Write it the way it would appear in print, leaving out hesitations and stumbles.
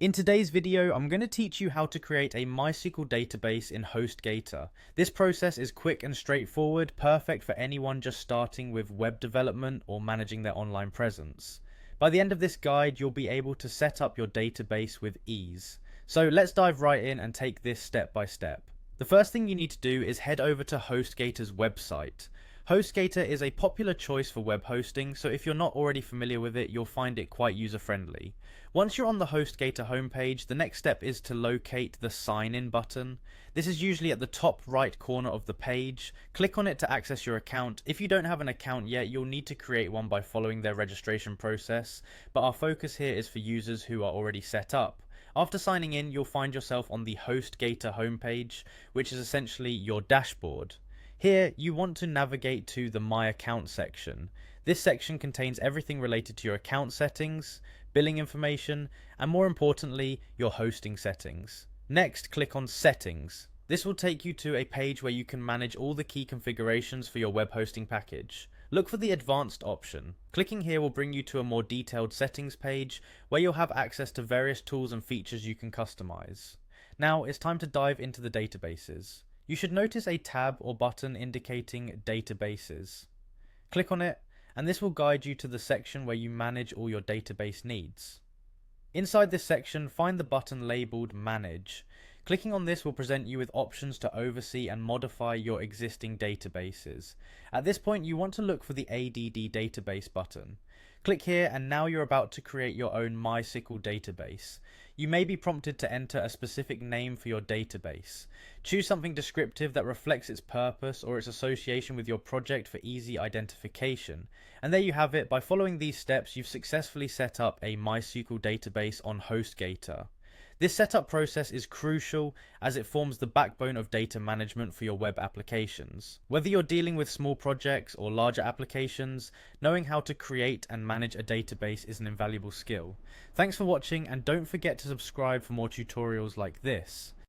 In today's video, I'm going to teach you how to create a MySQL database in Hostgator. This process is quick and straightforward, perfect for anyone just starting with web development or managing their online presence. By the end of this guide, you'll be able to set up your database with ease. So let's dive right in and take this step by step. The first thing you need to do is head over to Hostgator's website. Hostgator is a popular choice for web hosting, so if you're not already familiar with it, you'll find it quite user-friendly. Once you're on the Hostgator homepage, the next step is to locate the Sign In button. This is usually at the top right corner of the page. Click on it to access your account. If you don't have an account yet, you'll need to create one by following their registration process, but our focus here is for users who are already set up. After signing in, you'll find yourself on the Hostgator homepage, which is essentially your dashboard. Here, you want to navigate to the My Account section. This section contains everything related to your account settings, billing information, and more importantly, your hosting settings. Next, click on Settings. This will take you to a page where you can manage all the key configurations for your web hosting package. Look for the Advanced option. Clicking here will bring you to a more detailed settings page where you'll have access to various tools and features you can customize. Now, it's time to dive into the databases. You should notice a tab or button indicating Databases. Click on it, and this will guide you to the section where you manage all your database needs. Inside this section, find the button labeled Manage. Clicking on this will present you with options to oversee and modify your existing databases. At this point, you want to look for the ADD Database button. Click here, and now you're about to create your own MySQL database. You may be prompted to enter a specific name for your database. Choose something descriptive that reflects its purpose or its association with your project for easy identification. And there you have it. By following these steps, you've successfully set up a MySQL database on Hostgator. This setup process is crucial as it forms the backbone of data management for your web applications. Whether you're dealing with small projects or larger applications, knowing how to create and manage a database is an invaluable skill. Thanks for watching, and don't forget to subscribe for more tutorials like this.